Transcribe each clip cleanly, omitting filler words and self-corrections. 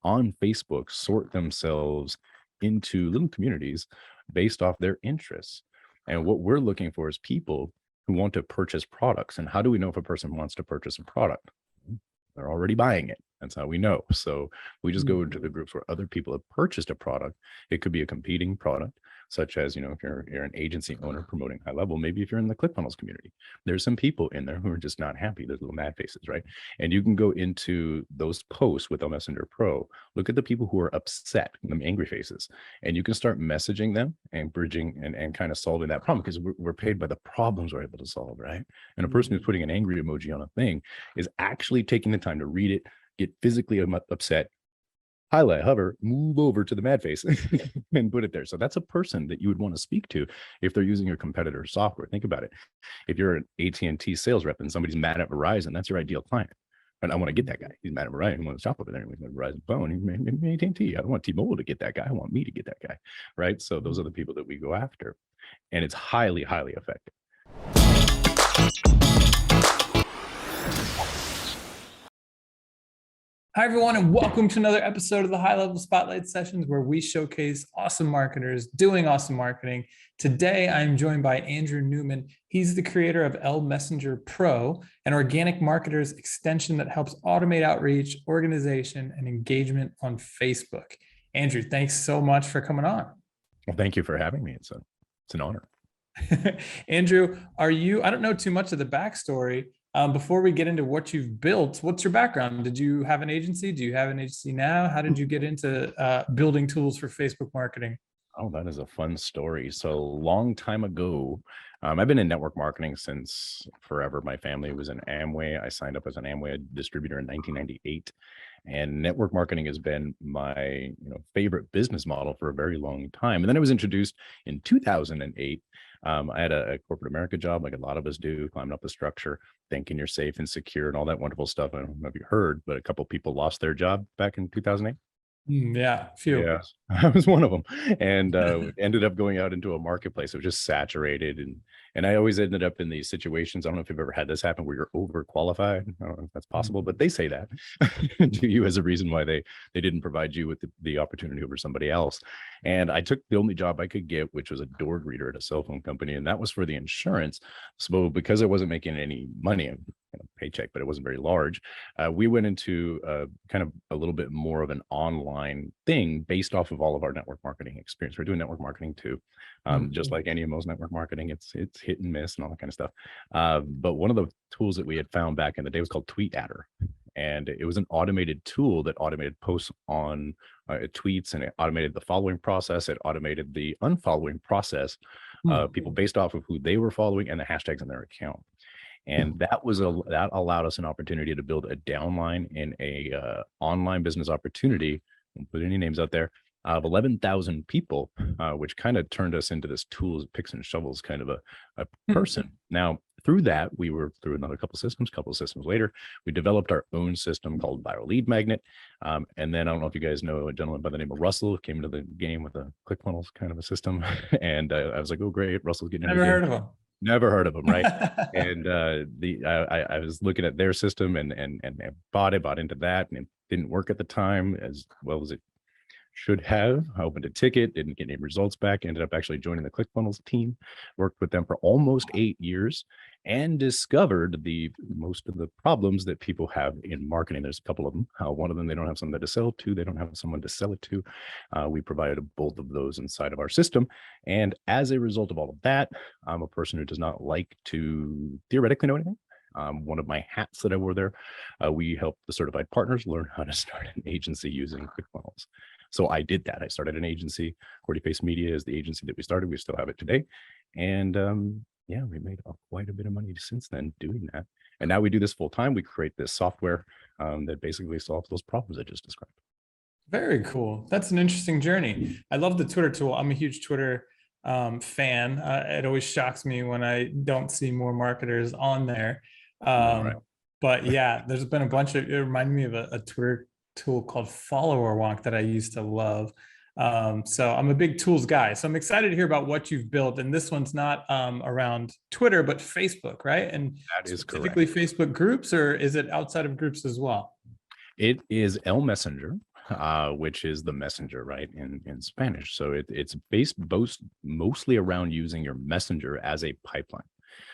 on Facebook sort themselves into little communities based off their interests. And what we're looking for is people who want to purchase products. And how do we know if a person wants to purchase a product? They're already buying it. That's how we know. So we just go into the groups where other people have purchased a product. It could be a competing product, such as, if you're an agency owner promoting HighLevel, maybe if you're in the ClickFunnels community, there's some people in there who are just not happy. There's little mad faces, right? And you can go into those posts with Messenger Pro, look at the people who are upset, them angry faces, and you can start messaging them and bridging and kind of solving that problem, because we're paid by the problems we're able to solve, right? And a person who's putting an angry emoji on a thing is actually taking the time to read it, get physically upset, highlight, hover, move over to the mad face and put it there. So that's a person that you would want to speak to if they're using your competitor's software. Think about it. If you're an AT&T sales rep and somebody's mad at Verizon, that's your ideal client. And I want to get that guy. He's mad at Verizon. He wants to shop over there. He's got a Verizon phone. He's AT&T. I don't want T-Mobile to get that guy. I want me to get that guy, right? So those are the people that we go after. And it's highly, highly effective. Hi, everyone, and welcome to another episode of the HighLevel Spotlight Sessions, where we showcase awesome marketers doing awesome marketing. Today, I'm joined by Andrew Newman. He's the creator of Messenger Pro, an organic marketer's extension that helps automate outreach, organization, and engagement on Facebook. Andrew, thanks so much for coming on. Well, thank you for having me. It's an honor. Andrew, I don't know too much of the backstory. Before we get into what you've built, what's your background? Did you have an agency? Do you have an agency now? How did you get into building tools for Facebook marketing? Oh, that is a fun story. So a long time ago, I've been in network marketing since forever. My family was in Amway. I signed up as an Amway distributor in 1998. And network marketing has been my favorite business model for a very long time. And then it was introduced in 2008. I had a corporate America job, like a lot of us do, climbing up the structure, thinking you're safe and secure and all that wonderful stuff. I don't know if you heard, but a couple of people lost their job back in 2008. Yeah, few. Yeah, I was one of them, and ended up going out into a marketplace. It was just saturated, and I always ended up in these situations. I don't know if you've ever had this happen where you're overqualified. I don't know if that's possible, but they say that to you as a reason why they didn't provide you with the opportunity over somebody else. And I took the only job I could get, which was a door greeter at a cell phone company, and that was for the insurance. So because I wasn't making any money, paycheck, but it wasn't very large, we went into kind of a little bit more of an online thing based off of all of our network marketing experience. We're doing network marketing too, just like any of most network marketing. It's hit and miss and all that kind of stuff. But one of the tools that we had found back in the day was called Tweet Adder. And it was an automated tool that automated posts on tweets, and it automated the following process. It automated the unfollowing process, people based off of who they were following and the hashtags in their account. And that allowed us an opportunity to build a downline in a online business opportunity, don't put any names out there, of 11,000 people, which kind of turned us into this tools, picks and shovels kind of a person. Now, through that, we were through another couple of systems later, we developed our own system called Viral Lead Magnet. And then I don't know if you guys know a gentleman by the name of Russell who came into the game with a ClickFunnels kind of a system. And I was like, oh, great, Russell's getting into the game. Never heard of him. Never heard of them, right? And I was looking at their system and bought into that, and it didn't work at the time as well as it should have. I opened a ticket, didn't get any results back, ended up actually joining the ClickFunnels team, worked with them for almost 8 years, and discovered most of the problems that people have in marketing. There's a couple of them. One of them, they don't have something to sell to. They don't have someone to sell it to. We provided both of those inside of our system. And as a result of all of that, I'm a person who does not like to theoretically know anything. One of my hats that I wore there, we help the certified partners learn how to start an agency using ClickFunnels. So I did that. I started an agency. Cordy Face Media is the agency that we started. We still have it today. And yeah, we made quite a bit of money since then doing that. And now we do this full time. We create this software that basically solves those problems I just described. Very cool. That's an interesting journey. I love the Twitter tool. I'm a huge Twitter fan. It always shocks me when I don't see more marketers on there. But yeah, there's been a bunch of, it reminded me of a Twitter tool called Follower Wonk that I used to love. So I'm a big tools guy. So I'm excited to hear about what you've built. And this one's not around Twitter, but Facebook, right? And that is specifically correct. Facebook groups, or is it outside of groups as well? It is Messenger. which is the messenger, right, in Spanish. So it's based mostly around using your messenger as a pipeline.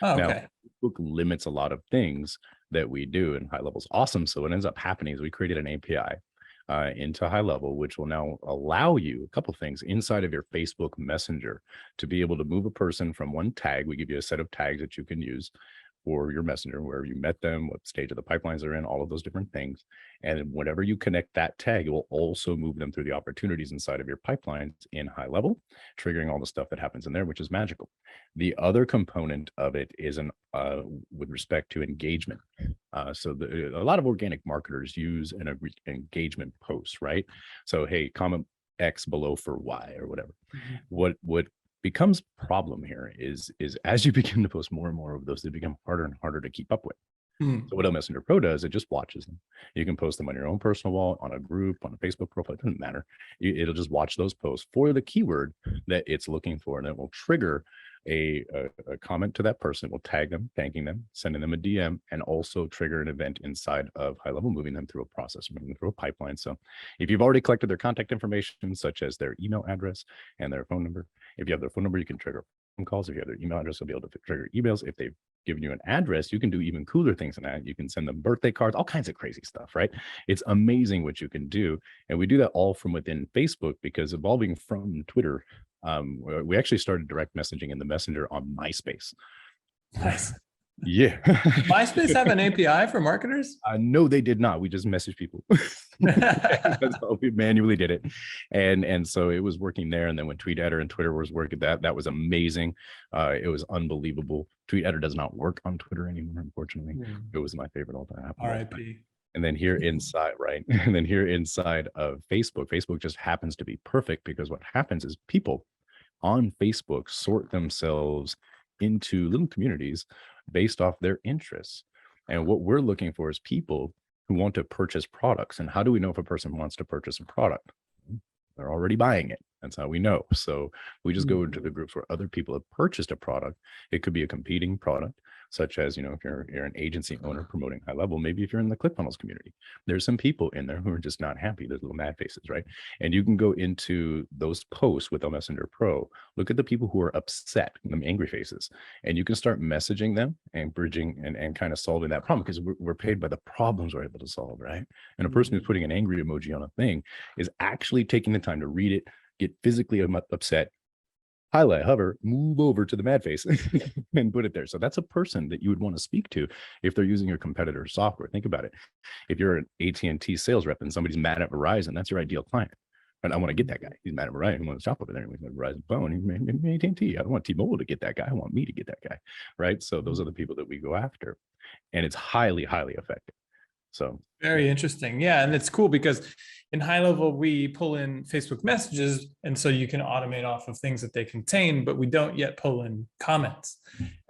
Oh, Now, okay. Facebook limits a lot of things that we do, and HighLevel is awesome. So what ends up happening is we created an API into HighLevel, which will now allow you a couple things inside of your Facebook Messenger to be able to move a person from one tag. We give you a set of tags that you can use for your messenger, where you met them, what stage of the pipelines they're in, all of those different things. And whenever you connect that tag, it will also move them through the opportunities inside of your pipelines in HighLevel, triggering all the stuff that happens in there, which is magical. The other component of it is with respect to engagement. So a lot of organic marketers use an engagement post, right? So, hey, comment X below for Y or whatever. Mhm. What becomes problem here is as you begin to post more and more of those, they become harder and harder to keep up with. Hmm. So what Messenger Pro does, it just watches them. You can post them on your own personal wall, on a group, on a Facebook profile, it doesn't matter. It'll just watch those posts for the keyword that it's looking for, and it will trigger a comment to that person. It will tag them, thanking them, sending them a DM, and also trigger an event inside of HighLevel, moving them through a process, moving them through a pipeline. So if you've already collected their contact information, such as their email address and their phone number, if you have their phone number, you can trigger phone calls. If you have their email address, you'll be able to trigger emails. If they've given you an address, you can do even cooler things than that. You can send them birthday cards, all kinds of crazy stuff, right? It's amazing what you can do. And we do that all from within Facebook, because evolving from Twitter, we actually started direct messaging in the messenger on MySpace. Nice. Yeah. MySpace have an API for marketers? No, they did not. We just messaged people. That's how we manually did it. And so it was working there. And then when TweetEditor and Twitter was working, that was amazing. It was unbelievable. TweetEditor does not work on Twitter anymore, unfortunately. It was my favorite all-time app. RIP. And then here inside, right? And then here inside of Facebook just happens to be perfect, because what happens is people on Facebook sort themselves into little communities based off their interests. And what we're looking for is people who want to purchase products. And how do we know if a person wants to purchase a product? They're already buying it. That's how we know. So we just go into the groups where other people have purchased a product. It could be a competing product, such as, if you're an agency owner promoting HighLevel, maybe if you're in the ClickFunnels community, there's some people in there who are just not happy. There's little mad faces, right? And you can go into those posts with Messenger Pro, look at the people who are upset, the angry faces, and you can start messaging them and bridging and kind of solving that problem, because we're paid by the problems we're able to solve, right? And a person who's putting an angry emoji on a thing is actually taking the time to read it, get physically upset, highlight, hover, move over to the mad face and put it there. So that's a person that you would want to speak to if they're using your competitor's software. Think about it. If you're an AT&T sales rep and somebody's mad at Verizon, that's your ideal client. And I want to get that guy. He's mad at Verizon. He wants to shop over there. He's got a Verizon phone. He's made AT&T. I don't want T-Mobile to get that guy. I want me to get that guy, right? So those are the people that we go after. And it's highly, highly effective. So very interesting. Yeah. And it's cool because in HighLevel, we pull in Facebook messages. And so you can automate off of things that they contain, but we don't yet pull in comments.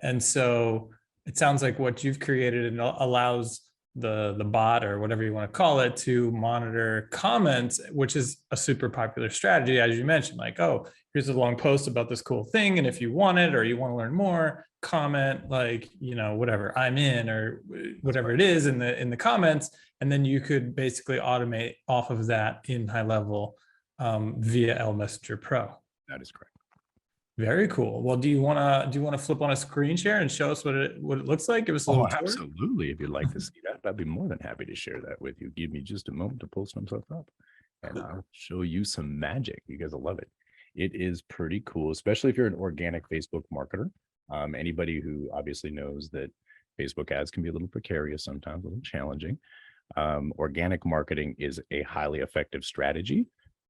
And so it sounds like what you've created and allows the bot, or whatever you want to call it, to monitor comments, which is a super popular strategy, as you mentioned, like, oh, here's a long post about this cool thing, and if you want it or you want to learn more, comment, like, whatever, I'm in, or whatever it is in the comments, and then you could basically automate off of that in HighLevel via Messenger Pro. That is correct. Very cool. Well, do you want to flip on a screen share and show us what it looks like? Give us a little tour. Absolutely. If you'd like to see that, I'd be more than happy to share that with you. Give me just a moment to pull some stuff up, and I'll show you some magic. You guys will love it. It is pretty cool, especially if you're an organic Facebook marketer. Anybody who obviously knows that Facebook ads can be a little precarious sometimes, a little challenging. Organic marketing is a highly effective strategy,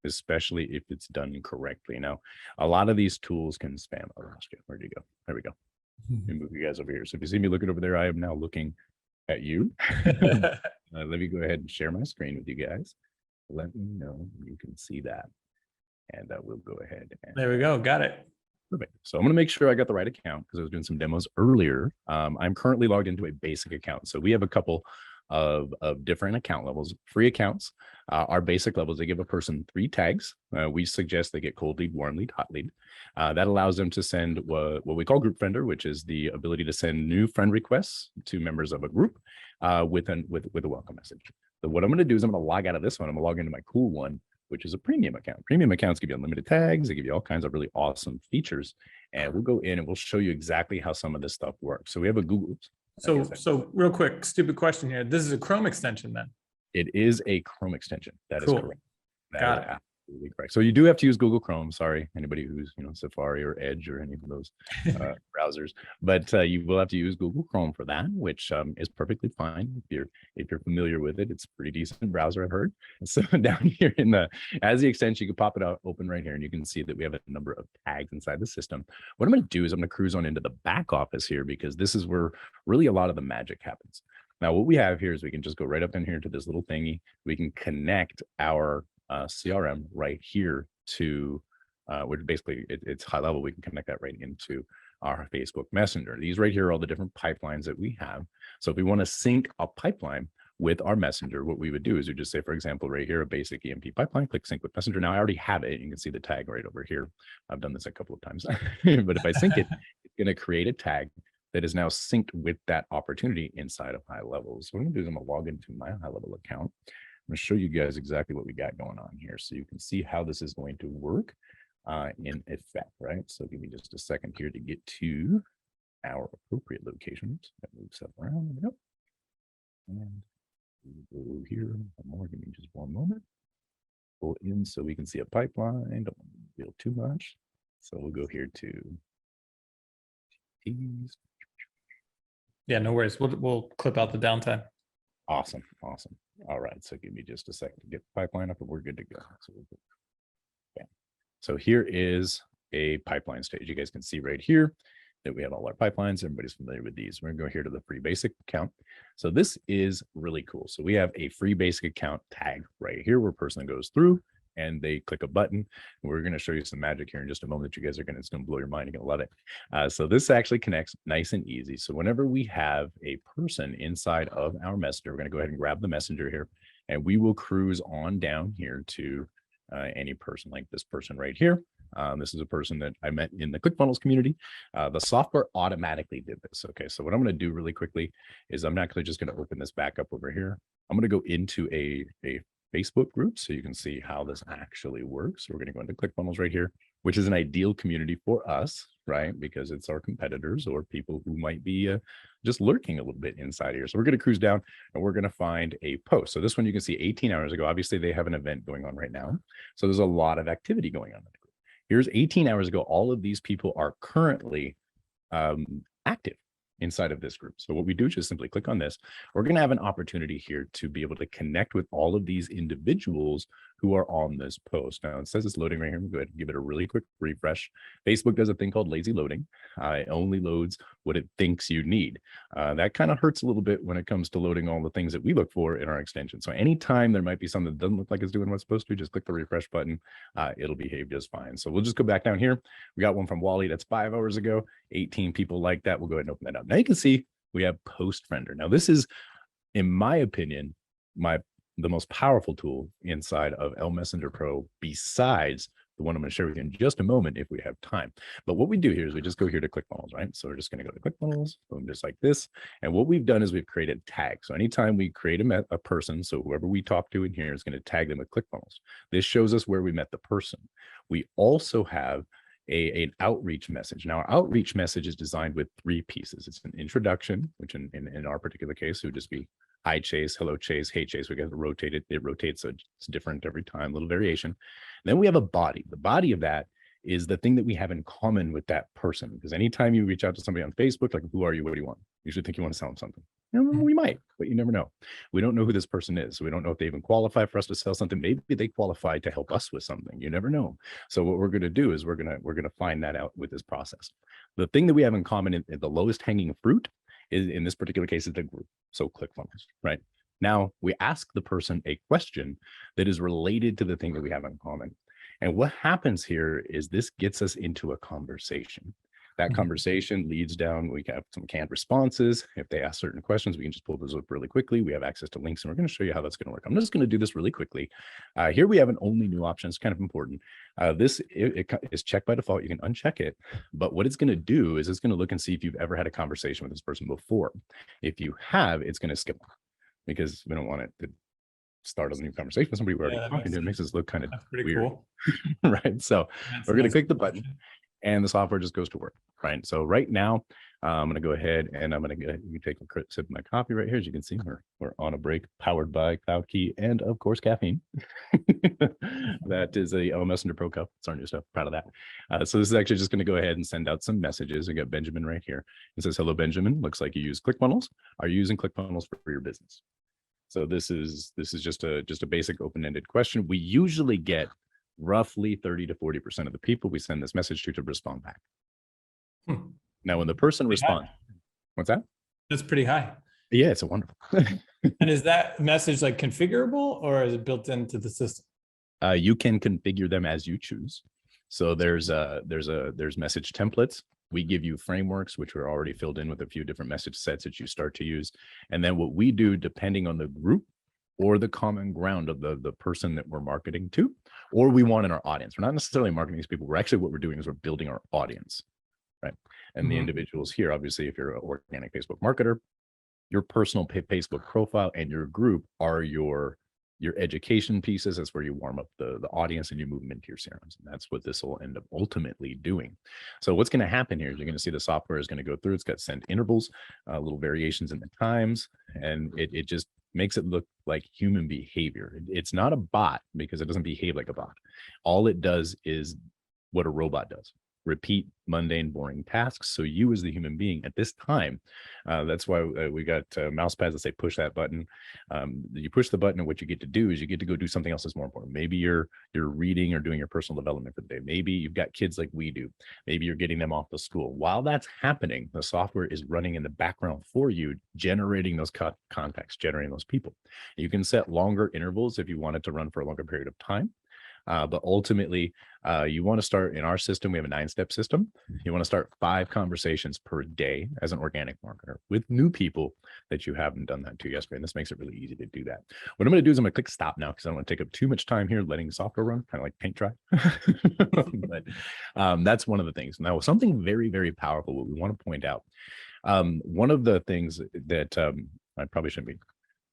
especially if it's done correctly. Now, a lot of these tools can spam. Where'd you go? There we go. Let me move you guys over here. So if you see me looking over there, I am now looking at you. Let me go ahead and share my screen with you guys. Let me know you can see that. And we'll go ahead. And there we go. Got it. Perfect. So I'm going to make sure I got the right account, because I was doing some demos earlier. I'm currently logged into a basic account. So we have a couple of different account levels. Free accounts, our basic levels, they give a person 3 tags. We suggest they get cold lead, warm lead, hot lead. That allows them to send what we call group friender, which is the ability to send new friend requests to members of a group with a welcome message. So what I'm going to do is I'm going to log out of this one. I'm going to log into my cool one, which is a premium account. Premium accounts give you unlimited tags. They give you all kinds of really awesome features. And we'll go in and we'll show you exactly how some of this stuff works. So we have a Google. So real quick, stupid question here. This is a Chrome extension then? It is a Chrome extension. That is correct. Got it. Absolutely correct. So you do have to use Google Chrome. Sorry, anybody who's Safari or Edge or any of those browsers, but you will have to use Google Chrome for that, which is perfectly fine if you're familiar with it. It's a pretty decent browser, I've heard. So down here as the extension, you can pop it out open right here, and you can see that we have a number of tags inside the system. What I'm going to do is I'm going to cruise on into the back office here, because this is where really a lot of the magic happens. Now, what we have here is we can just go right up in here to this little thingy. We can connect our CRM right here to, which basically it's HighLevel. We can connect that right into our Facebook Messenger. These right here are all the different pipelines that we have. So if we want to sync a pipeline with our Messenger, what we would do is we just say, for example, right here, a basic EMP pipeline, click sync with Messenger. Now I already have it. You can see the tag right over here. I've done this a couple of times, but if I sync it, it's going to create a tag that is now synced with that opportunity inside of HighLevel. So what I'm going to do is I'm going to log into my HighLevel account. I'm going to show you guys exactly what we got going on here, so you can see how this is going to work in effect, right? So give me just a second here to get to our appropriate locations. That moves stuff around. Yep. And we'll go here more. Give me just one moment. Pull in so we can see a pipeline. Don't reveal too much. So we'll go here to T's. Yeah, no worries. We'll clip out the downtime. Awesome. All right, so give me just a second to get the pipeline up and we're good to go. So here is a pipeline stage. You guys can see right here that we have all our pipelines. Everybody's familiar with these. We're gonna go here to the free basic account. So this is really cool. So we have a free basic account tag right here where a person goes through and they click a button. We're going to show you some magic here in just a moment. You guys are it's going to blow your mind. You're going to love it. So this actually connects nice and easy. So whenever we have a person inside of our messenger, we're going to go ahead and grab the messenger here, and we will cruise on down here to any person, like this person right here. This is a person that I met in the ClickFunnels community. The software automatically did this. Okay, so what I'm going to do really quickly is I'm actually just going to open this back up over here. I'm going to go into a Facebook group so you can see how this actually works. So we're going to go into ClickFunnels right here, which is an ideal community for us, right? Because it's our competitors or people who might be just lurking a little bit inside here. So we're going to cruise down and we're going to find a post. So this one you can see 18 hours ago. Obviously, they have an event going on right now. So there's a lot of activity going on in the group. Here's 18 hours ago. All of these people are currently active inside of this group. So what we do is just simply click on this. We're going to have an opportunity here to be able to connect with all of these individuals who are on this post. Now it says it's loading right here. Go ahead and give it a really quick refresh. Facebook does a thing called lazy loading. It only loads what it thinks you need. That kind of hurts a little bit when it comes to loading all the things that we look for in our extension. So anytime there might be something that doesn't look like it's doing what's supposed to, just click the refresh button. It'll behave just fine. So we'll just go back down here. We got one from Wally that's 5 hours ago. 18 people like that. We'll go ahead and open that up. Now you can see we have Post Friender. Now this is, in my opinion, the most powerful tool inside of L Messenger Pro, besides the one I'm going to share with you in just a moment if we have time. But what we do here is we just go here to ClickFunnels, right? So we're just going to go to ClickFunnels, boom, just like this. And what we've done is we've created tags. So anytime we create a person, so whoever we talk to in here is going to tag them with ClickFunnels. This shows us where we met the person. We also have an outreach message. Now, our outreach message is designed with 3 pieces. It's an introduction, which in our particular case, it would just be hi Chase, hello Chase, hey Chase. We got to rotate it. It rotates, so it's different every time, a little variation. Then we have a body. The body of that is the thing that we have in common with that person. Because anytime you reach out to somebody on Facebook, like, who are you? What do you want? You should think you want to sell them something. We might, but you never know. We don't know who this person is. So we don't know if they even qualify for us to sell something. Maybe they qualify to help us with something. You never know. So what we're going to do is we're going to find that out with this process. The thing that we have in common in the lowest hanging fruit is, in this particular case, is the group. So ClickFunnels, right? Now we ask the person a question that is related to the thing that we have in common. And what happens here is this gets us into a conversation. That conversation leads down. We have some canned responses. If they ask certain questions, we can just pull those up really quickly. We have access to links, and we're going to show you how that's going to work. I'm just going to do this really quickly. Here we have an only new option. It's kind of important. This is checked by default. You can uncheck it. But what it's going to do is it's going to look and see if you've ever had a conversation with this person before. If you have, it's going to skip because we don't want it to start a new conversation with somebody we're already Yeah, that talking makes to. It makes sense. us look kind of That's pretty weird, cool. right? So That's we're a going to nice click the button, function. and the software just goes to work, right? So right now, I'm going to go ahead and I'm going to you take a quick sip of my coffee right here. As you can see, we're on a break, powered by Cloud Key and of course caffeine. That is a Messenger Pro cup. It's our new stuff. Proud of that. So this is actually just going to go ahead and send out some messages. We got Benjamin right here. It says, "Hello, Benjamin. Looks like you use ClickFunnels. Are you using ClickFunnels for your business?" So this is just a basic open-ended question. We usually get roughly 30 to 40% of the people we send this message to respond back. Now, when the person responds, what's that? That's pretty high. Yeah, it's a wonderful. And is that message like configurable, or is it built into the system? You can configure them as you choose. So there's message templates. We give you frameworks, which are already filled in with a few different message sets that you start to use. And then what we do, depending on the group or the common ground of the person that we're marketing to, or we want in our audience. We're not necessarily marketing these people. We're actually, what we're doing is we're building our audience, right? And the individuals here, obviously, if you're an organic Facebook marketer, your personal Facebook profile and your group are your education pieces. That's where you warm up the audience and you move them into your serums. And that's what this will end up ultimately doing. So what's going to happen here is you're going to see the software is going to go through. It's got send intervals, little variations in the times, and it just makes it look like human behavior. It's not a bot because it doesn't behave like a bot. All it does is what a robot does. Repeat mundane, boring tasks. So you as the human being at this time, that's why we got mouse pads that say push that button. You push the button, and what you get to do is you get to go do something else that's more important. Maybe you're reading or doing your personal development for the day. Maybe you've got kids like we do. Maybe you're getting them off to school. While that's happening, the software is running in the background for you, generating those contacts, generating those people. You can set longer intervals if you want it to run for a longer period of time. But ultimately, you want to start in our system. We have a 9-step system. You want to start 5 conversations per day as an organic marketer with new people that you haven't done that to yesterday. And this makes it really easy to do that. What I'm going to do is I'm going to click stop now because I don't want to take up too much time here letting the software run, kind of like paint dry. But that's one of the things. Now, something very, very powerful, what we want to point out. One of the things that I probably shouldn't be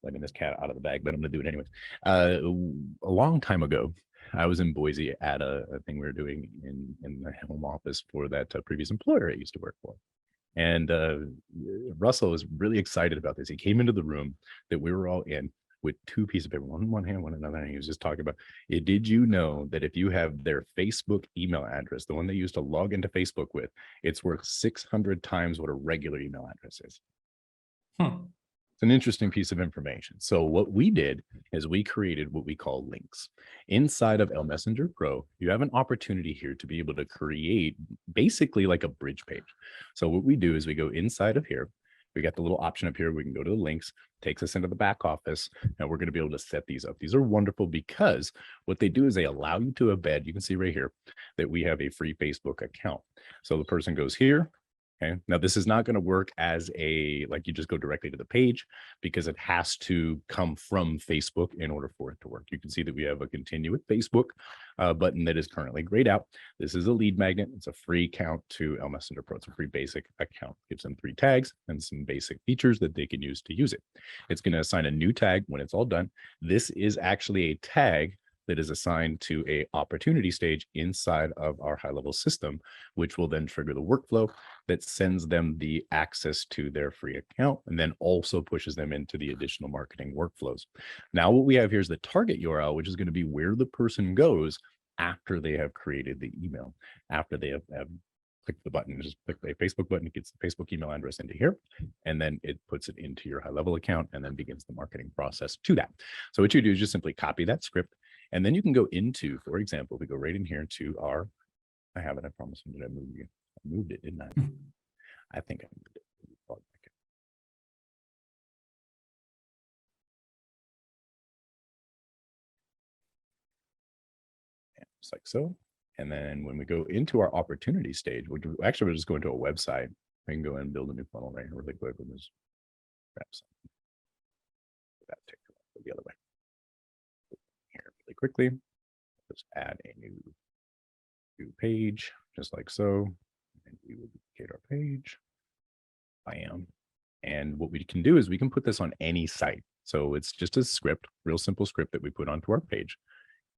letting this cat out of the bag, but I'm going to do it anyways. A long time ago, I was in Boise at a thing we were doing in the home office for that previous employer I used to work for. And Russell was really excited about this. He came into the room that we were all in with 2 pieces of paper, one in one hand, one in another. And he was just talking about, did you know that if you have their Facebook email address, the one they used to log into Facebook with, it's worth 600 times what a regular email address is? It's an interesting piece of information. So what we did is we created what we call links. Inside of Messenger Pro, you have an opportunity here to be able to create basically like a bridge page. So what we do is we go inside of here. We got the little option up here. We can go to the links, takes us into the back office, and we're going to be able to set these up. These are wonderful because what they do is they allow you to embed. You can see right here that we have a free Facebook account. So the person goes here. Okay. Now, this is not going to work as like you just go directly to the page because it has to come from Facebook in order for it to work. You can see that we have a continue with Facebook button that is currently grayed out. This is a lead magnet. It's a free account to Messenger Pro. It's a free basic account. Gives them 3 tags and some basic features that they can use to use it. It's going to assign a new tag when it's all done. This is actually a tag that is assigned to a opportunity stage inside of our HighLevel system, which will then trigger the workflow that sends them the access to their free account and then also pushes them into the additional marketing workflows. Now, what we have here is the target URL, which is going to be where the person goes after they have created the email, after they have click the button, just click the Facebook button, it gets the Facebook email address into here, and then it puts it into your HighLevel account and then begins the marketing process to that. So what you do is just simply copy that script, and then you can go into, for example, we go right in here to our, I have it, I promise. Did I move you? I moved it, didn't I? I think I moved it. Yeah, just like so. And then when we go into our opportunity stage, we'll just go into a website. We can go in and build a new funnel right here really quick with this. That take the other way. Here really quickly. Just add a new page, just like so. And we will duplicate our page. Bam. And what we can do is we can put this on any site. So it's just a script, real simple script that we put onto our page.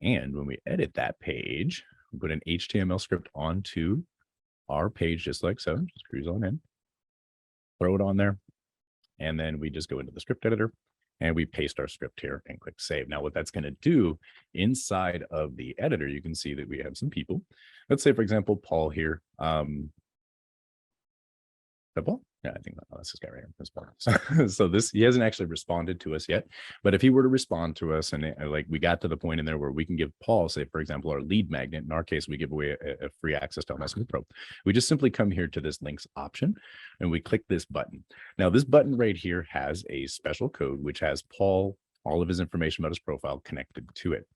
And when we edit that page, we put an HTML script onto our page, just like so. Just cruise on in, throw it on there, and then we just go into the script editor and we paste our script here and click save. Now, what that's going to do inside of the editor, you can see that we have some people. Let's say, for example, Paul here. Paul? Yeah, I think that's this guy right here. That's Paul. So this, he hasn't actually responded to us yet, but if he were to respond to us and like we got to the point in there where we can give Paul, say, for example, our lead magnet, in our case, we give away a free access to Messenger Pro. We just simply come here to this links option and we click this button. Now, this button right here has a special code, which has Paul, all of his information about his profile connected to it.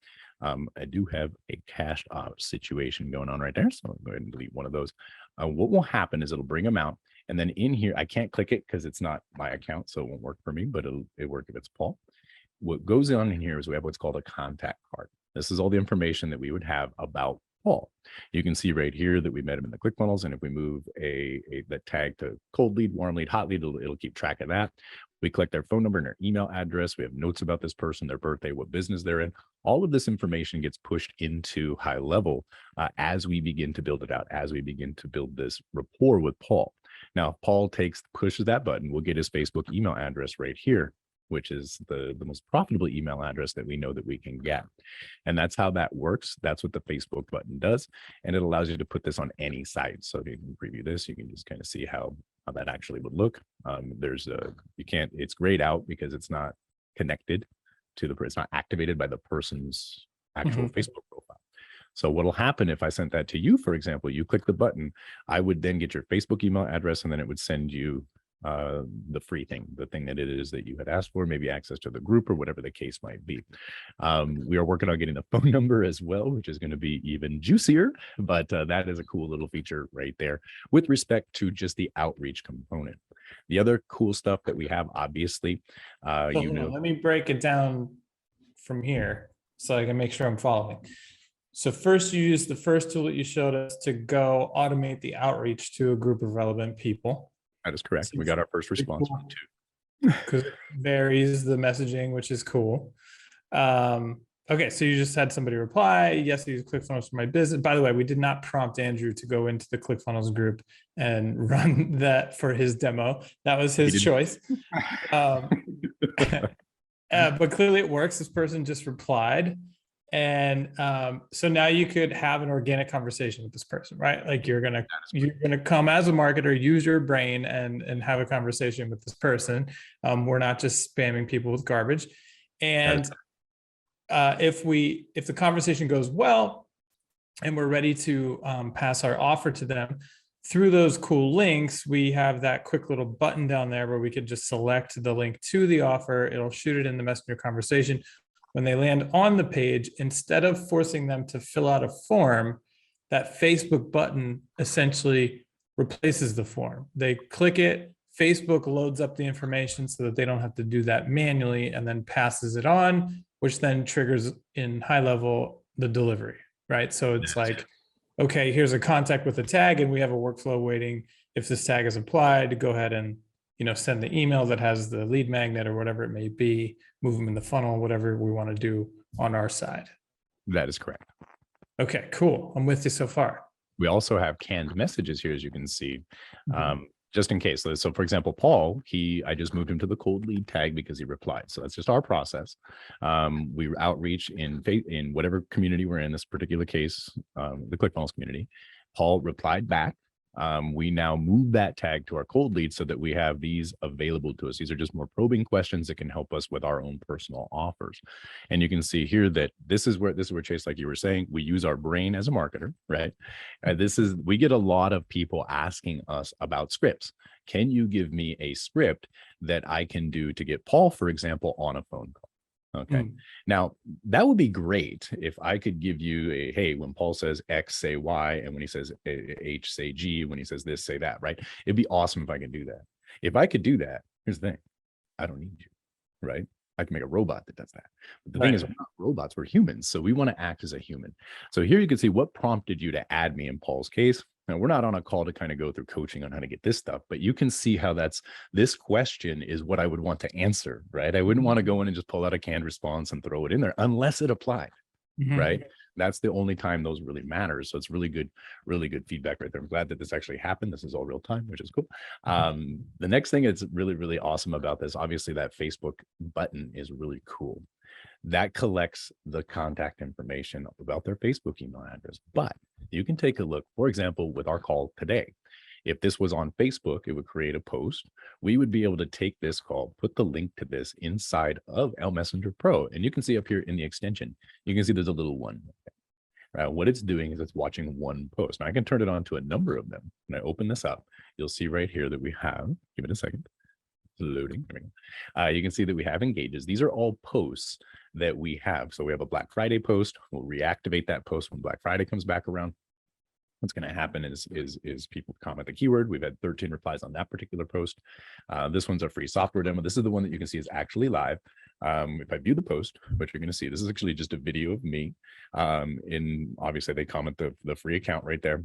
I do have a cached situation going on right there. So I'll go ahead and delete one of those. What will happen is it'll bring them out. And then in here, I can't click it because it's not my account, so it won't work for me, but it'll work if it's Paul. What goes on in here is we have what's called a contact card. This is all the information that we would have about Paul. You can see right here that we met him in the ClickFunnels, and if we move the tag to cold lead, warm lead, hot lead, it'll keep track of that. We collect their phone number and their email address. We have notes about this person, their birthday, what business they're in. All of this information gets pushed into HighLevel as we begin to build it out, as we begin to build this rapport with Paul. Now, if Paul pushes that button, we'll get his Facebook email address right here, which is the most profitable email address that we know that we can get. And that's how that works. That's what the Facebook button does. And it allows you to put this on any site. So if you can preview this, you can just kind of see how that actually would look. It's grayed out because it's not connected to it's not activated by the person's actual Facebook profile. So what'll happen if I sent that to you, for example, you click the button, I would then get your Facebook email address, and then it would send you the free thing, the thing that it is that you had asked for, maybe access to the group or whatever the case might be. We are working on getting the phone number as well, which is going to be even juicier, but that is a cool little feature right there with respect to just the outreach component. The other cool stuff that we have, obviously, let me break it down from here so I can make sure I'm following. So first, you use the first tool that you showed us to go automate the outreach to a group of relevant people. That is correct. We got our first response too. Because it varies the messaging, which is cool. Okay, so you just had somebody reply, yes, I use ClickFunnels for my business. By the way, we did not prompt Andrew to go into the ClickFunnels group and run that for his demo. That was his choice. But clearly it works. This person just replied. And so now you could have an organic conversation with this person, right? Like you're gonna come as a marketer, use your brain and have a conversation with this person. We're not just spamming people with garbage. And if the conversation goes well and we're ready to pass our offer to them, through those cool links, we have that quick little button down there where we could just select the link to the offer. It'll shoot it in the messenger conversation. When they land on the page, instead of forcing them to fill out a form, that Facebook button essentially replaces the form. They click it, Facebook loads up the information so that they don't have to do that manually and then passes it on, which then triggers in HighLevel the delivery, right? So it's like, okay, here's a contact with a tag and we have a workflow waiting. If this tag is applied, to go ahead and send the email that has the lead magnet or whatever it may be, move them in the funnel, whatever we want to do on our side. That is correct. Okay, cool. I'm with you so far. We also have canned messages here, as you can see, just in case. So for example, Paul, I just moved him to the cold lead tag because he replied. So that's just our process. We outreach in whatever community we're in, this particular case, the ClickFunnels community. Paul replied back. We now move that tag to our cold lead so that we have these available to us. These are just more probing questions that can help us with our own personal offers. And you can see here that this is where Chase, like you were saying, we use our brain as a marketer, right? We get a lot of people asking us about scripts. Can you give me a script that I can do to get Paul, for example, on a phone call? Okay. Now that would be great if I could give you hey, when Paul says X, say Y, and when he says H, say G, when he says this, say that, right? It'd be awesome if I could do that. If I could do that, here's the thing. I don't need you, right? I can make a robot that does that. But the thing is, we're not robots, we're humans. So we want to act as a human. So here you can see what prompted you to add me in Paul's case. Now, we're not on a call to kind of go through coaching on how to get this stuff, but you can see how this question is what I would want to answer, right? I wouldn't want to go in and just pull out a canned response and throw it in there unless it applied, right? That's the only time those really matter. So it's really good feedback right there. I'm glad that this actually happened. This is all real time, which is cool. The next thing that's really, really awesome about this, obviously that Facebook button is really cool. That collects the contact information about their Facebook email address. But you can take a look, for example, with our call today. If this was on Facebook, it would create a post. We would be able to take this call, put the link to this inside of Messenger Pro. And you can see up here in the extension, you can see there's a little one. What it's doing is it's watching one post. Now I can turn it on to a number of them. When I open this up, you'll see right here that we have, give it a second, loading. You can see that we have engages. These are all posts that we have. So we have a Black Friday post. We'll reactivate that post when Black Friday comes back around. What's going to happen is people comment the keyword. We've had 13 replies on that particular post. This one's a free software demo. This is the one that you can see is actually live. If I view the post, what you're going to see, this is actually just a video of me. Obviously they comment the free account right there.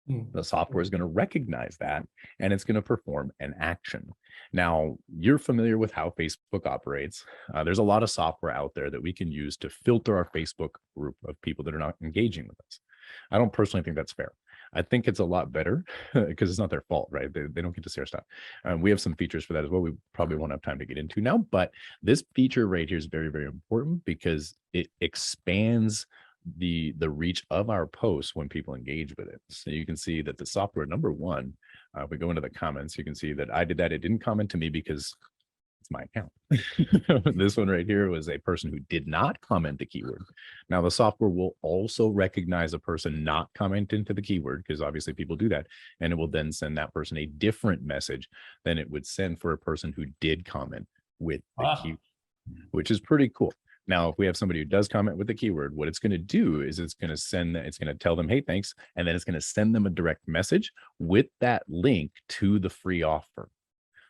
The software is going to recognize that and it's going to perform an action. Now, you're familiar with how Facebook operates. There's a lot of software out there that we can use to filter our Facebook group of people that are not engaging with us. I don't personally think that's fair. I think it's a lot better because it's not their fault, right? They don't get to see our stuff. We have some features for that as well. We probably won't have time to get into now, but this feature right here is very, very important because it expands the reach of our posts when people engage with it. So you can see that the software, number one, if we go into the comments, you can see that I did that. It didn't comment to me because it's my account. This one right here was a person who did not comment the keyword. Now the software will also recognize a person not commenting to the keyword because obviously people do that. And it will then send that person a different message than it would send for a person who did comment with the keyword, which is pretty cool. Now, if we have somebody who does comment with the keyword, what it's going to do is it's going to tell them, hey, thanks. And then it's going to send them a direct message with that link to the free offer.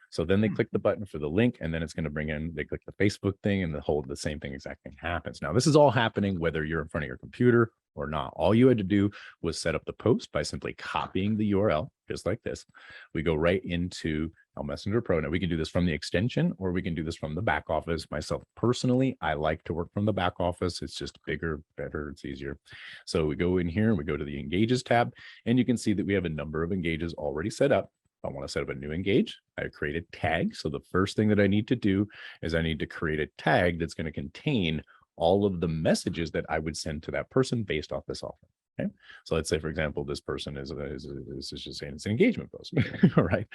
So then they click the button for the link and then it's going to bring in, they click the Facebook thing and the same exact thing happens. Now, this is all happening whether you're in front of your computer or not. All you had to do was set up the post by simply copying the URL, just like this. We go right into Messenger Pro. Now we can do this from the extension or we can do this from the back office. Myself personally, I like to work from the back office. It's just bigger, better, it's easier. So we go in here and we go to the engages tab and you can see that we have a number of engages already set up. If I want to set up a new engage, I create a tag. So the first thing that I need to do is I need to create a tag that's going to contain all of the messages that I would send to that person based off this offer. Okay. So let's say, for example, this person is just saying it's an engagement post, all right?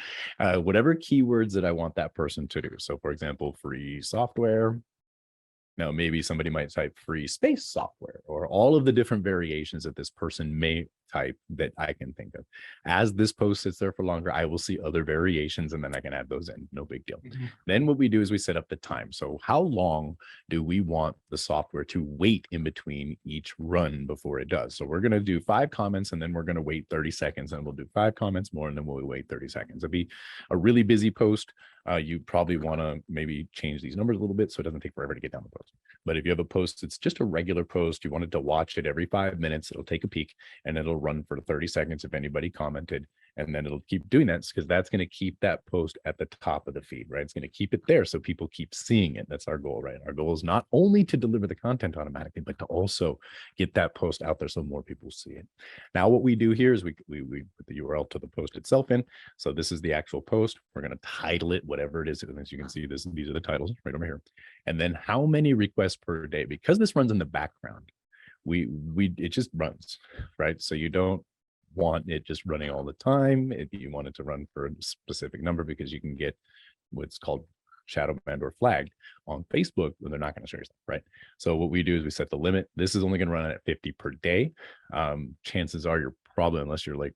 Whatever keywords that I want that person to do. So for example, free software. Now, maybe somebody might type free space software or all of the different variations that this person may type that I can think of. As this post sits there for longer, I will see other variations and then I can add those in. No big deal. Then what we do is we set up the time. So how long do we want the software to wait in between each run before it does? So we're going to do 5 comments and then we're going to wait 30 seconds and we'll do 5 comments more and then we'll wait 30 seconds. It'll be a really busy post. You probably want to maybe change these numbers a little bit so it doesn't take forever to get down the post. But if you have a post, it's just a regular post, you wanted to watch it every 5 minutes, it'll take a peek and it'll run for 30 seconds if anybody commented. And then it'll keep doing that because that's going to keep that post at the top of the feed, right? It's going to keep it there so people keep seeing it. That's our goal, right? Our goal is not only to deliver the content automatically, but to also get that post out there so more people see it. Now, what we do here is we put the URL to the post itself in. So this is the actual post. We're going to title it whatever it is. And as you can see, these are the titles right over here. And then how many requests per day? Because this runs in the background, it just runs, right? So you don't want it just running all the time. If you want it to run for a specific number, because you can get what's called shadow banned or flagged on Facebook, then they're not going to show you stuff, right? So what we do is we set the limit. This is only going to run at 50 per day. Chances are you're probably, unless you're like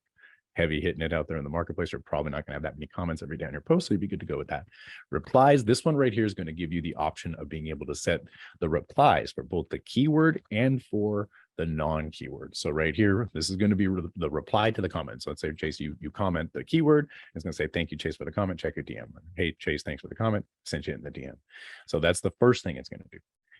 heavy hitting it out there in the marketplace, you're probably not going to have that many comments every day on your post, so you'd be good to go with that. Replies, this one right here is going to give you the option of being able to set the replies for both the keyword and for the non-keyword. So right here, this is going to be the reply to the comment. So let's say, Chase, you comment the keyword. It's going to say, thank you, Chase, for the comment. Check your DM. Hey, Chase, thanks for the comment. Sent you in the DM. So that's the first thing it's going to do.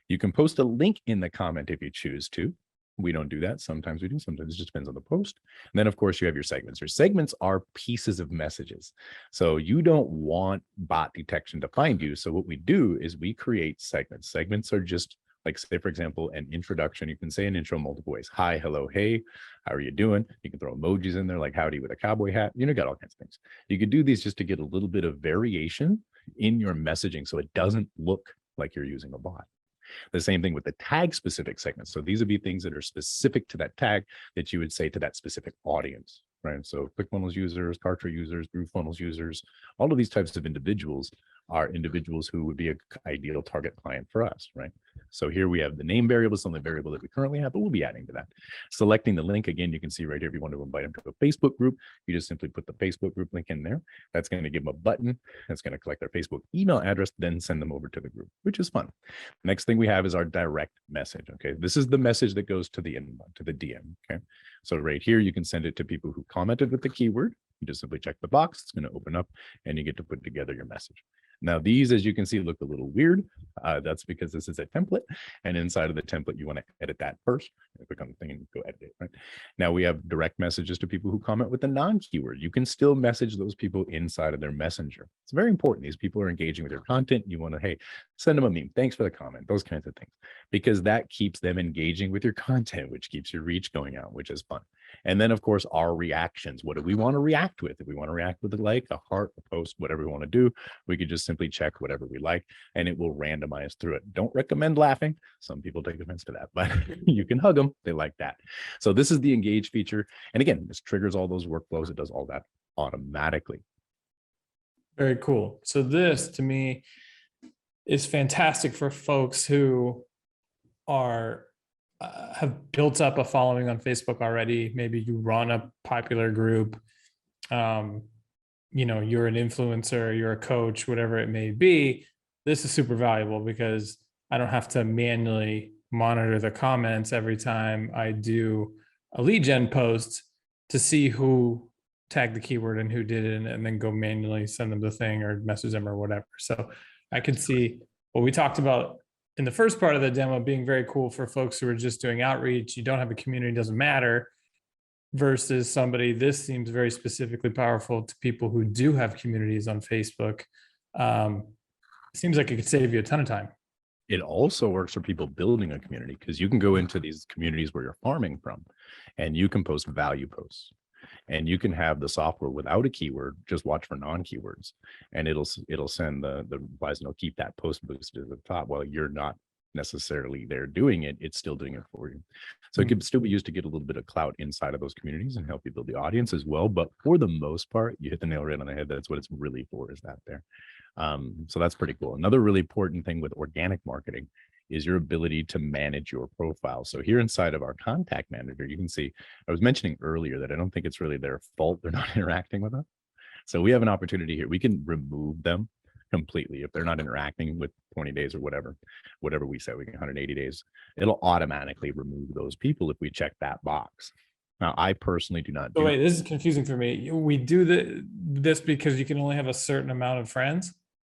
You can post a link in the comment if you choose to. We don't do that. Sometimes we do. Sometimes it just depends on the post. And then, of course, you have your segments. Your segments are pieces of messages. So you don't want bot detection to find you. So what we do is we create segments. Segments are just like, say, for example, an introduction. You can say an intro multiple ways. Hi, hello, hey, how are you doing? You can throw emojis in there like howdy with a cowboy hat. You know, got all kinds of things. You could do these just to get a little bit of variation in your messaging so it doesn't look like you're using a bot. The same thing with the tag specific segments. So these would be things that are specific to that tag that you would say to that specific audience, right? So ClickFunnels users, Kartra users, GrooveFunnels users, all of these types of individuals are individuals who would be an ideal target client for us, right? So here we have the name variable, is the only variable that we currently have, but we'll be adding to that. Selecting the link, again, you can see right here, if you want to invite them to a Facebook group, you just simply put the Facebook group link in there. That's going to give them a button. That's going to collect their Facebook email address, then send them over to the group, which is fun. Next thing we have is our direct message. Okay, this is the message that goes to the inbox, to the DM. Okay, so right here, you can send it to people who commented with the keyword. You just simply check the box. It's going to open up and you get to put together your message. Now, these, as you can see, look a little weird. That's because this is a template. And inside of the template, you want to edit that first. Click on the thing and go edit it, right? Now, we have direct messages to people who comment with a non-keyword. You can still message those people inside of their messenger. It's very important. These people are engaging with your content. You want to, hey, send them a meme. Thanks for the comment. Those kinds of things. Because that keeps them engaging with your content, which keeps your reach going out, which is fun. And then, of course, our reactions. What do we want to react with? If we want to react with a like, a heart, a post, whatever we want to do, we could just simply check whatever we like, and it will randomize through it. Don't recommend laughing. Some people take offense to that, but you can hug them. They like that. So this is the engage feature. And again, this triggers all those workflows. It does all that automatically. Very cool. So this, to me, is fantastic for folks who are have built up a following on Facebook already. Maybe you run a popular group. You know, you're an influencer, you're a coach, whatever it may be. This is super valuable because I don't have to manually monitor the comments every time I do a lead gen post to see who tagged the keyword and who did it, and then go manually send them the thing or message them or whatever. So I could see what we talked about in the first part of the demo being very cool for folks who are just doing outreach. You don't have a community, doesn't matter, versus somebody, this seems very specifically powerful to people who do have communities on Facebook. Seems like it could save you a ton of time. It also works for people building a community, because you can go into these communities where you're farming from and you can post value posts. And you can have the software without a keyword, just watch for non-keywords, and it'll send the replies, and it'll keep that post boosted at the top while you're not necessarily there doing it. It's still doing it for you. So it can still be used to get a little bit of clout inside of those communities and help you build the audience as well. But for the most part, you hit the nail right on the head. That's what it's really for, is that there. So that's pretty cool. Another really important thing with organic marketing is your ability to manage your profile. So here inside of our contact manager, you can see, I was mentioning earlier that I don't think it's really their fault they're not interacting with us. So we have an opportunity here. We can remove them completely if they're not interacting with 20 days or whatever we say. We get 180 days. It'll automatically remove those people if we check that box. Now, I personally do not. So wait, this is confusing for me. We do this because you can only have a certain amount of friends?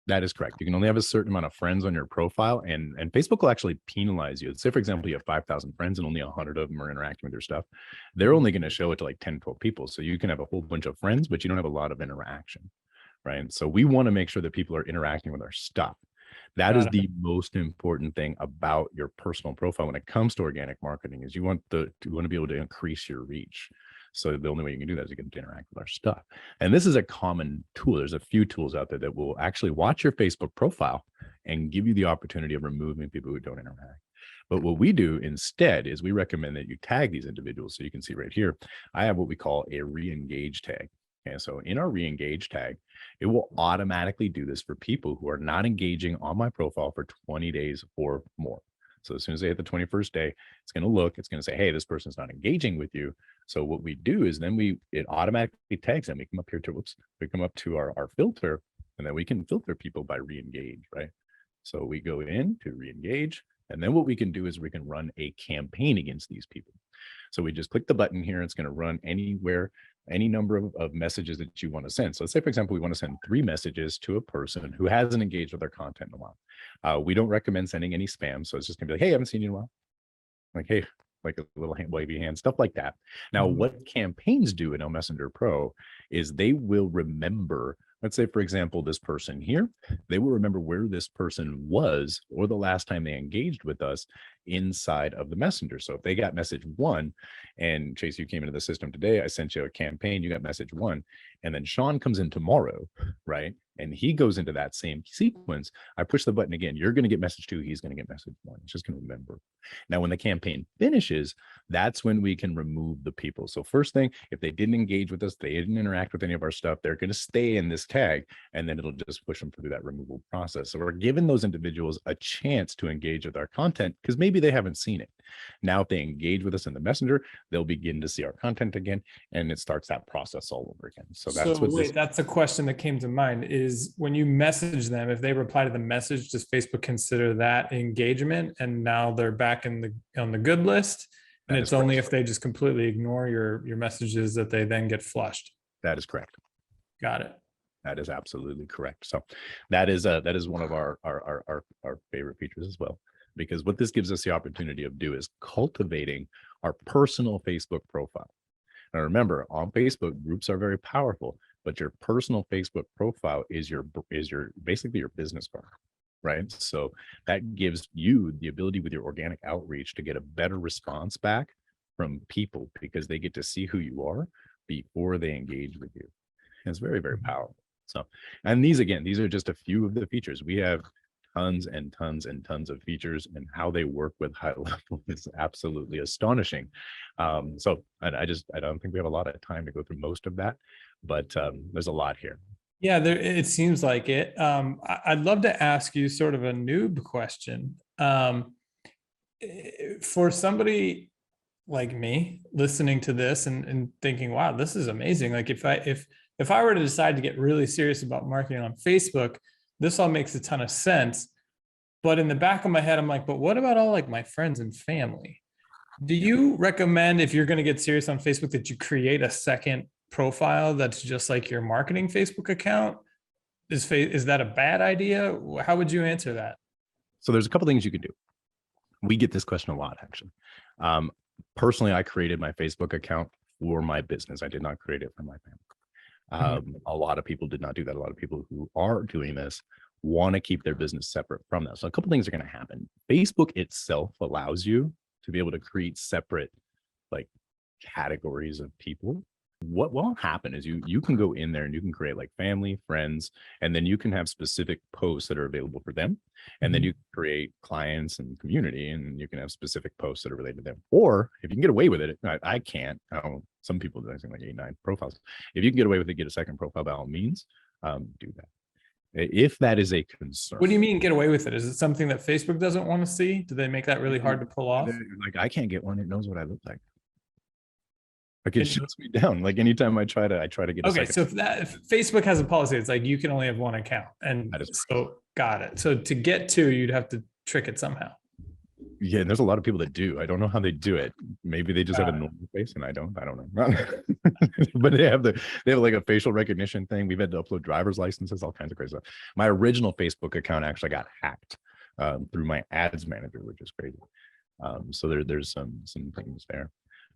That is correct. You can only have a certain amount of friends on your profile, and Facebook will actually penalize you. Say, for example, you have 5,000 friends and only 100 of them are interacting with your stuff. They're only going to show it to like 10, 12 people. So you can have a whole bunch of friends, but you don't have a lot of interaction, right? So we want to make sure that people are interacting with our stuff. That is the most important thing about your personal profile when it comes to organic marketing, is you want to be able to increase your reach. So the only way you can do that is you can interact with our stuff. And this is a common tool. There's a few tools out there that will actually watch your Facebook profile and give you the opportunity of removing people who don't interact. But what we do instead is we recommend that you tag these individuals. So you can see right here, I have what we call a re-engage tag. Okay, so in our re-engage tag, it will automatically do this for people who are not engaging on my profile for 20 days or more. So as soon as they hit the 21st day, it's going to look, it's going to say, hey, this person's not engaging with you. So what we do is then it automatically tags them. We come up here to, we come up to our filter, and then we can filter people by re-engage, right? So we go in to re-engage, and then what we can do is we can run a campaign against these people. So we just click the button here, and it's going to run anywhere, any number of messages that you want to send. So let's say, for example, we want to send 3 messages to a person who hasn't engaged with our content in a while. We don't recommend sending any spam. So it's just gonna be like, hey, I haven't seen you in a while. Like, hey, like a little wavy hand, stuff like that. Now, Mhm. what campaigns do in Messenger Pro is they will remember, let's say, for example, this person here, they will remember where this person was or the last time they engaged with us inside of the messenger. So if they got message one, and Chase, you came into the system today, I sent you a campaign, you got message one, and then Sean comes in tomorrow, right? And he goes into that same sequence. I push the button again. You're going to get message two. He's going to get message one. It's just going to remember. Now, when the campaign finishes, that's when we can remove the people. So first thing, if they didn't engage with us, they didn't interact with any of our stuff, they're going to stay in this tag, and then it'll just push them through that removal process. So we're giving those individuals a chance to engage with our content because maybe they haven't seen it. Now, if they engage with us in the messenger, they'll begin to see our content again, and it starts that process all over again. So that's what wait, that's a question that came to mind is when you message them, if they reply to the message, does Facebook consider that engagement? And now they're back in on the good list. And it's only if they just completely ignore your messages that they then get flushed. That is correct. Got it. That is absolutely correct. So that is one of our favorite features as well, because what this gives us the opportunity of do is cultivating our personal Facebook profile. Now, remember, on Facebook, groups are very powerful, but your personal Facebook profile is your basically your business card, right? So that gives you the ability with your organic outreach to get a better response back from people because they get to see who you are before they engage with you. And it's very, very powerful. So, and these are just a few of the features. We have tons and tons and tons of features, and how they work with HighLevel is absolutely astonishing. So I don't think we have a lot of time to go through most of that, but there's a lot here. Yeah, it seems like it. I'd love to ask you sort of a noob question. For somebody like me listening to this and thinking, wow, this is amazing. Like if I were to decide to get really serious about marketing on Facebook, this all makes a ton of sense. But in the back of my head, I'm like, but what about all like my friends and family? Do you recommend if you're going to get serious on Facebook that you create a second profile that's just like your marketing Facebook account? Is that a bad idea? How would you answer that? So there's a couple things you can do. We get this question a lot, actually. Personally, I created my Facebook account for my business. I did not create it for my family. A lot of people did not do that. A lot of people who are doing this want to keep their business separate from that. So a couple things are going to happen. Facebook itself allows you to be able to create separate like categories of people. What will happen is you can go in there and you can create like family, friends, and then you can have specific posts that are available for them. And then you create clients and community, and you can have specific posts that are related to them. Or if you can get away with it, I can't. Some people do, I think like 8-9 profiles. If you can get away with it, get a second profile by all means, do that. If that is a concern. What do you mean get away with it? Is it something that Facebook doesn't want to see? Do they make that really hard to pull off? Like I can't get one. It knows what I look like. Like it shuts me down. Like anytime I try to get. Okay, so if Facebook has a policy, it's like you can only have one account, and so got it. So to get two, you'd have to trick it somehow. Yeah, and there's a lot of people that do. I don't know how they do it. Maybe they just have a normal face, and I don't know. But they have like a facial recognition thing. We've had to upload driver's licenses, all kinds of crazy stuff. My original Facebook account actually got hacked through my ads manager, which is crazy. So there's some things there.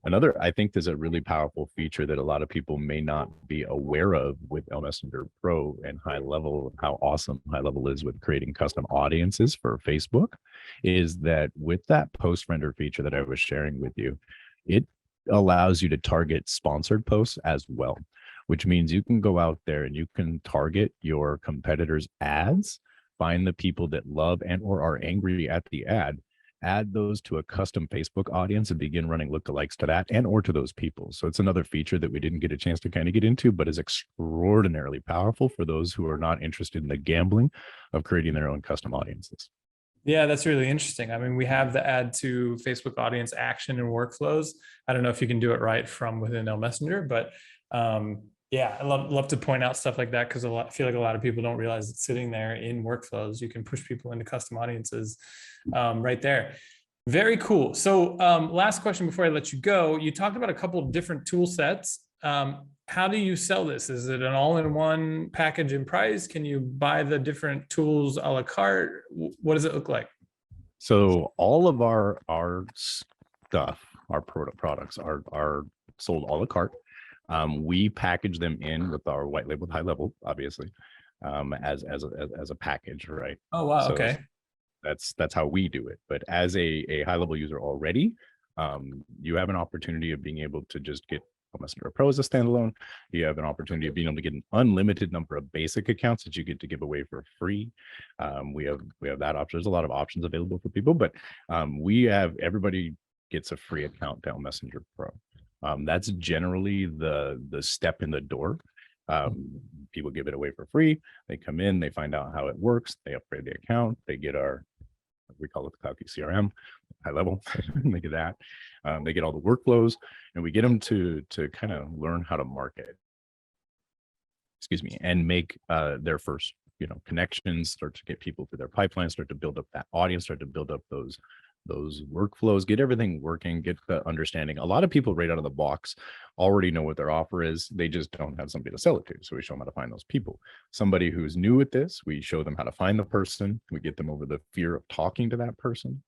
Another, I think there's a really powerful feature that a lot of people may not be aware of with Messenger Pro and HighLevel, how awesome HighLevel is with creating custom audiences for Facebook, is that with that post render feature that I was sharing with you, it allows you to target sponsored posts as well, which means you can go out there and you can target your competitors' ads, find the people that love and or are angry at the ad, add those to a custom Facebook audience and begin running lookalikes to that and or to those people. So it's another feature that we didn't get a chance to kind of get into, but is extraordinarily powerful for those who are not interested in the gambling of creating their own custom audiences. Yeah, that's really interesting. I mean, we have the add to Facebook audience action and workflows. I don't know if you can do it right from within Messenger, but yeah, I love to point out stuff like that because I feel like a lot of people don't realize it's sitting there in workflows. You can push people into custom audiences right there. Very cool. So last question before I let you go, you talked about a couple of different tool sets. How do you sell this? Is it an all-in-one package and price? Can you buy the different tools a la carte? What does it look like? So all of our stuff, our products are sold a la carte. We package them in with our white label, HighLevel, obviously, as a package, right? Oh, wow. So Okay. that's how we do it. But as a HighLevel user already, you have an opportunity of being able to just get Messenger Pro as a standalone. You have an opportunity of being able to get an unlimited number of basic accounts that you get to give away for free. We have that option. There's a lot of options available for people, but everybody gets a free account to Messenger Pro. That's generally the step in the door. People give it away for free. They come in, they find out how it works, they upgrade the account, they get we call it the CloudKey CRM, HighLevel. They get that. They get all the workflows, and we get them to kind of learn how to market, and make their first connections, start to get people through their pipeline, start to build up that audience, start to build up those workflows, get everything working, get the understanding. A lot of people right out of the box already know what their offer is. They just don't have somebody to sell it to. So we show them how to find those people. Somebody who's new at this, we show them how to find the person. We get them over the fear of talking to that person.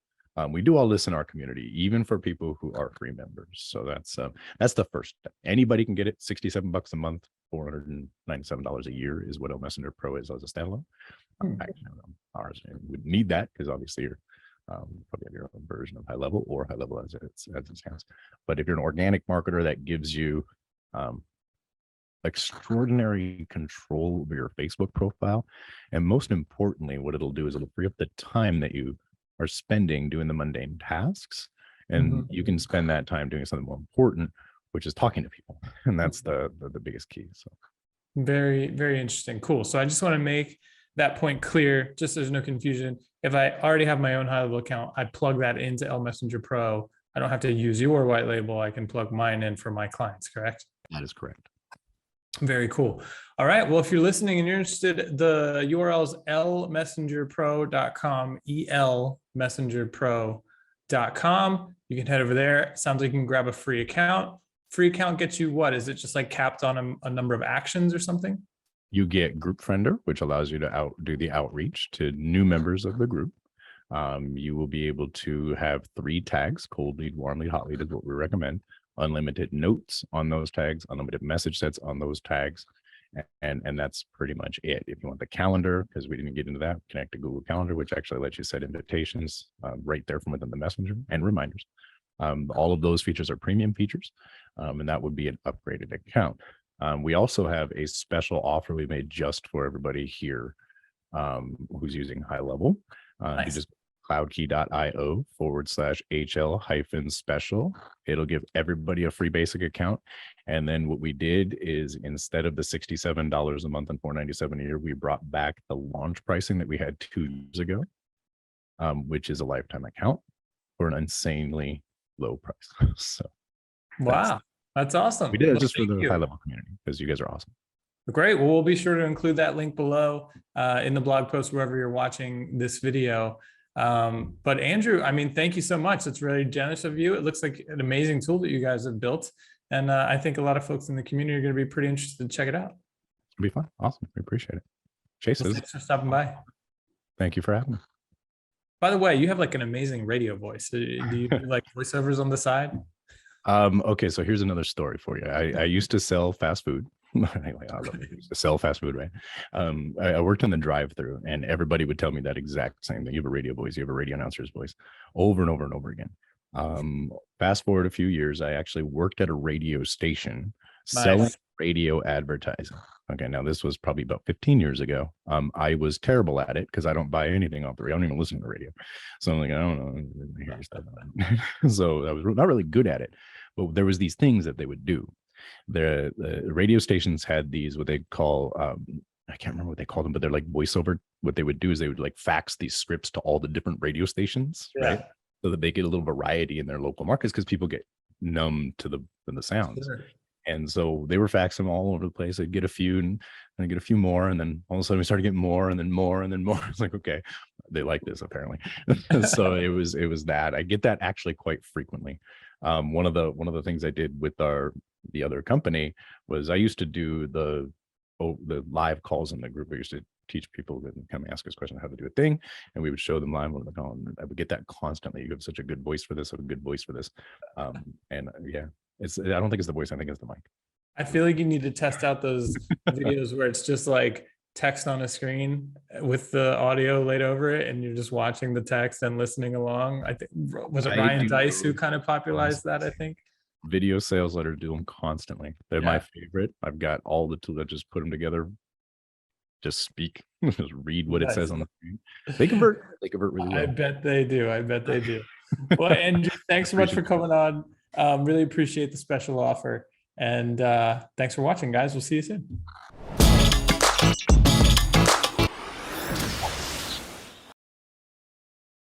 We do all this in our community, even for people who are free members. So that's the first step. Anybody can get it. $67 a month, $497 a year is what Messenger Pro is as a standalone. Ours would need that because obviously you're probably have your own version of HighLevel or HighLevel as it stands. But if you're an organic marketer, that gives you extraordinary control over your Facebook profile. And most importantly, what it'll do is it'll free up the time that you are spending doing the mundane tasks. And you can spend that time doing something more important, which is talking to people. And that's the biggest key. So very, very interesting. Cool. So I just want to make that point clear, just so there's no confusion. If I already have my own HighLevel account, I plug that into Messenger Pro. I don't have to use your white label. I can plug mine in for my clients, correct? That is correct. Very cool. All right. Well, if you're listening and you're interested, the URL is lmessengerpro.com, elmessengerpro.com. You can head over there. Sounds like you can grab a free account. Free account gets you what? Is it just like capped on a number of actions or something? You get Group Friender, which allows you to do the outreach to new members of the group. You will be able to have 3 tags: cold lead, warm lead, hot lead is what we recommend. Unlimited notes on those tags, unlimited message sets on those tags, and that's pretty much it. If you want the calendar, because we didn't get into that, connect to Google Calendar, which actually lets you set invitations right there from within the messenger, and reminders. All of those features are premium features, and that would be an upgraded account. We also have a special offer we made just for everybody here who's using HighLevel. Nice. You just cloudkey.io/HL-special. It'll give everybody a free basic account. And then what we did is, instead of the $67 a month and $497 a year, we brought back the launch pricing that we had 2 years ago, which is a lifetime account for an insanely low price. So wow, that's awesome. We did it just for the HighLevel community because you guys are awesome. Great. Well, we'll be sure to include that link below in the blog post wherever you're watching this video. But Andrew, I mean, thank you so much. It's really generous of you. It looks like an amazing tool that you guys have built. And I think a lot of folks in the community are going to be pretty interested to check it out. It'll be fun. Awesome. We appreciate it. Chase, well, thanks for stopping by. Thank you for having me. By the way, you have like an amazing radio voice. Do you do like voiceovers on the side? Okay, so here's another story for you. I used to sell fast food. Anyway, I used to sell fast food, right? I worked in the drive-through, and everybody would tell me that exact same thing. You have a radio voice, you have a radio announcer's voice, over and over and over again. Fast forward a few years, I actually worked at a radio station selling radio advertising. Okay, now this was probably about 15 years ago. I was terrible at it because I don't buy anything off the radio. I don't even listen to the radio. So I'm like, I don't know. So I was not really good at it. But there was these things that they would do. The radio stations had these, what they call, I can't remember what they called them, but they're like voiceover. What they would do is they would like fax these scripts to all the different radio stations, right? So that they get a little variety in their local markets, because people get numb to the sounds. Sure. And so they were faxing all over the place. I'd get a few and I'd get a few more. And then all of a sudden we started getting more and then more and then more. It's like, okay, they like this apparently. So it was that. I get that actually quite frequently. One of the things I did with the other company was I used to do the live calls in the group. I used to teach people that come ask us questions how to do a thing, and we would show them live on the call. And I would get that constantly. You have such a good voice for this, a good voice for this. And yeah, I don't think it's the voice. I think it's the mic. I feel like you need to test out those videos where it's just like text on a screen with the audio laid over it, and you're just watching the text and listening along. I think was it Ryan Dice who kind of popularized that, I think. Video sales letters, do them constantly. They're my favorite. I've got all the tools that just put them together. Just speak, just read what it says on the screen. They convert really well. I bet they do. Well, and thanks so much for coming on. Really appreciate the special offer. And thanks for watching, guys. We'll see you soon.